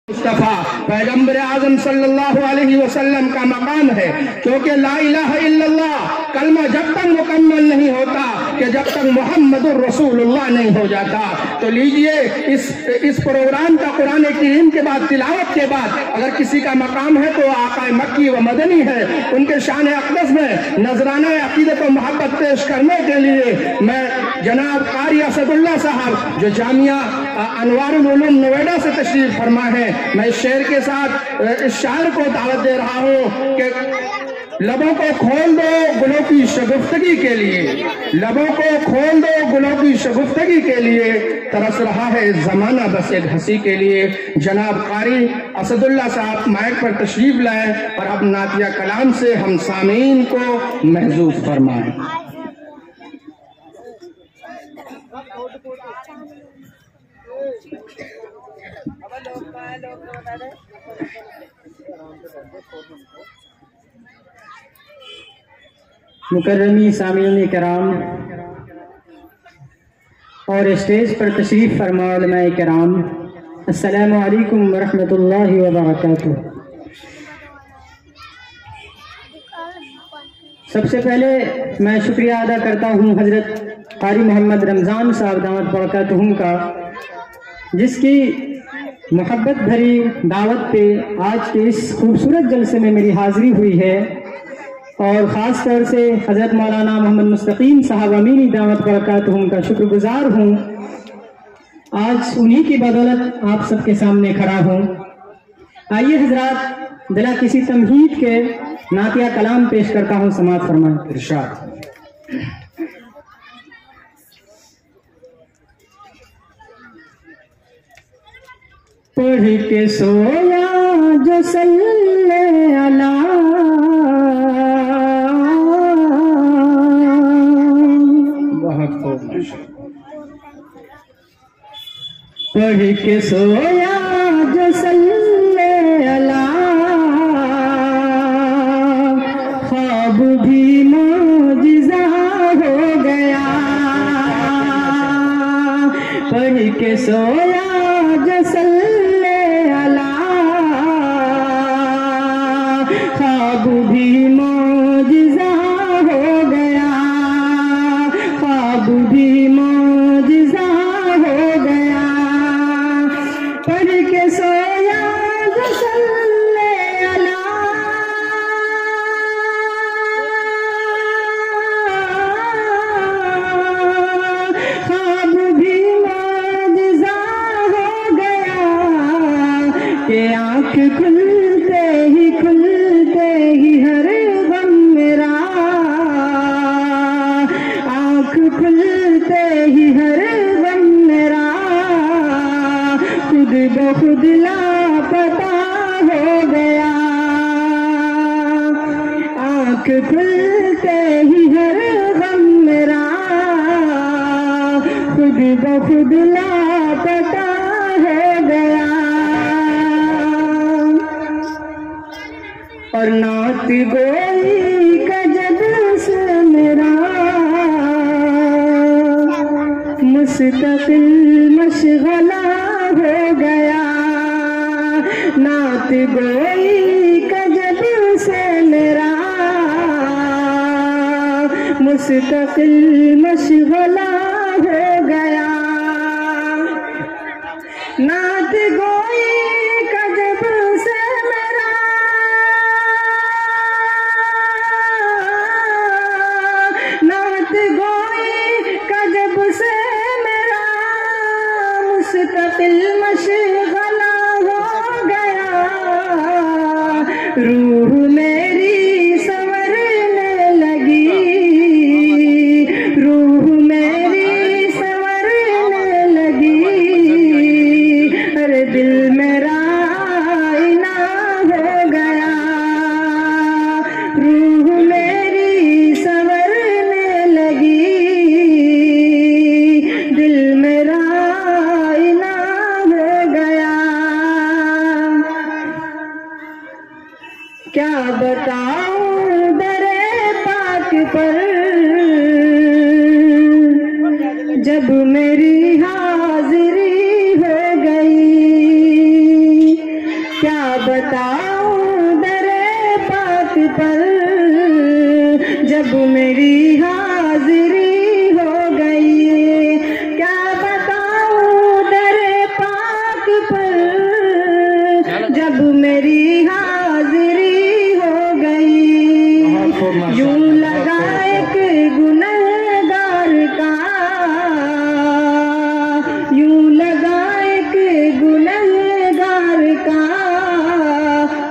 मुस्तफा पैगंबर आजम सल्लल्लाहु अलैहि वसल्लम का मकाम है, क्योंकि ला इलाहा इल्लल्लाह कलमा जब तक मुकम्मल नहीं होता कि जब तक मुहम्मदुर रसूलुल्लाह नहीं हो जाता। तो लीजिए इस प्रोग्राम का कुरान करीम के बाद तिलावत के बाद अगर किसी का मकाम है तो आका मक्की व मदनी है, उनके शान अक़दस में नजराना अक़ीदत व मोहब्बत पेश करने के लिए मैं जनाब कारी असदुल्लाह साहब जो जामिया अनवारुल उलूम नोएडा से तशरीफ फरमा है, मैं इस शेर के साथ इस शायर को दावत दे रहा हूँ कि लबों को खोल दो गुलों की शगुफ्तगी के लिए, लबों को खोल दो गुलों की शगुफ्तगी के लिए, तरस रहा है जमाना बस एक हंसी के लिए। जनाब कारी असदुल्लाह साहब माइक पर तशरीफ लाए और अब नातिया कलाम से हम सामीन को महजूज फरमाएं। मुकर्रमी सामीन कराम और स्टेज पर तशरीफ़ फरमा उलमाए कराम, अस्सलामु अलैकुम वरहमतुल्लाहि व बरकातुहू। सबसे पहले मैं शुक्रिया अदा करता हूँ हज़रत कारी मोहम्मद रमज़ान साहब दामत बरकातुहुम का, जिसकी मोहब्बत भरी दावत पे आज के इस खूबसूरत जलसे में मेरी हाज़िरी हुई है। और ख़ास तौर से हज़रत मौलाना मोहम्मद मुस्तकीम साहब अमीनी दामत बरकातुहुम का शुक्रगुजार हूँ। आज उन्हीं की बदौलत आप सबके सामने खड़ा हूँ। आइए हजरात, बिला किसी तमहीद के नातिया कलाम पेश करता हूँ, समाअत फरमाएं। इरशाद। पढ़ के सोया जो सल्ले अला, बहुत खूब। पढ़ के सोया जो सल्ले अला, ख्वाब भी मौजिज़ा हो गया। पढ़ के सोया जो सल्ले अला, ख्वाब भी मौजिज़ा हो गया, ख्वाब भी मौजिज़ा हो गया। पढ़ के सोया जो सल्ले अला, ख्वाब भी मौजिज़ा हो गया कि आँख खुलते ही हर गम मेरा, आँख खुलते ही हर गम मेरा खुद ब खुद लापता हो गया। आँख खुलते ही हर गम मेरा खुद ब खुद लापता हो गया। और नात गोई का जब से मेरा मुस्तकिल मशगला हो गया। नात गोई का जब से मेरा मुस्तकिल मशगला हो गया। नात गोई का जब से मेरा नात गोई का जब से मेरा मुस्तकिल मशगला हो गया। रूह मेरी संवरने लगी, रूह मेरी संवरने लगी। अरे दिल मेरा आईना हो गया, रूह मेरी संवरने लगी। दिल मेरा आईना हो गया। क्या बताऊं दरे पाक पर जब मेरी हाजिरी हो गई। बताऊं दरे पाक पर जब मेरी हाजिरी हो गई, क्या बताऊं दरे पाक पर जब मेरी हाजिरी हो गई। यूं लगा एक गुनहगार का, यूं लगा एक गुनहगार का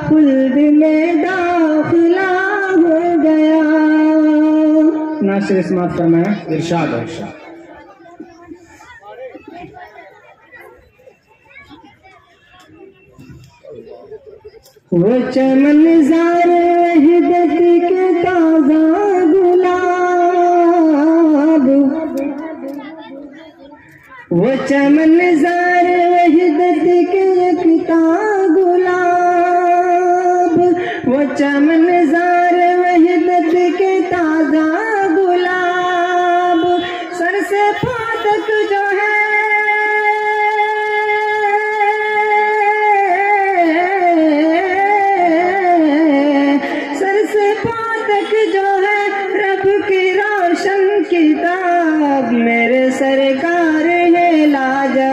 खुल्द में दाखिला हो गया। नासिर समाप्त फरमाया। इरशाद इरशाद। वो चमन ज़ार वहदत के ताज़ा गुलाब, वो चमन ज़ार वहदत के यकता गुलाब, वो चमन ज़ार वहदत के ताज़ा गुलाब, सर से पाँव तक जो है किताब, मेरे सरकार है लाजवाब,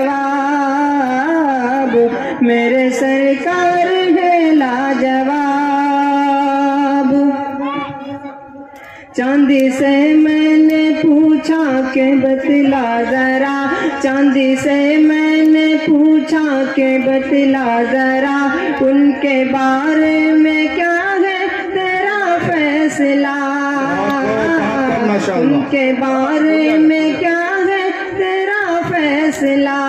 मेरे सरकार है लाजवाब। चांदी से मैंने पूछा के बतला जरा, चांदी से मैंने पूछा के बतला जरा, उनके बारे में क्या है तेरा फैसला, उनके बारे में क्या है तेरा फैसला।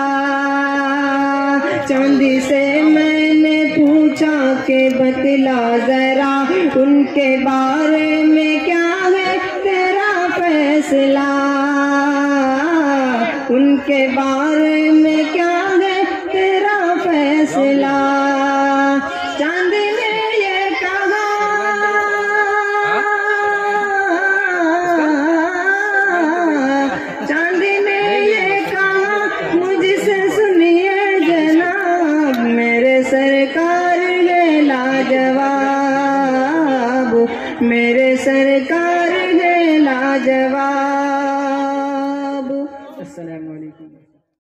चांदी से मैंने पूछा के बतला जरा, उनके बारे में क्या है तेरा फैसला, उनके बारे में क्या है तेरा फैसला। चांदी ने ये कहा, चांदी ने ये कहा मुझसे सुनिए जनाब, मेरे सरकार ये लाजवाब, मेरे सरकार है लाजवाब। अस्सलामु अलैकुम।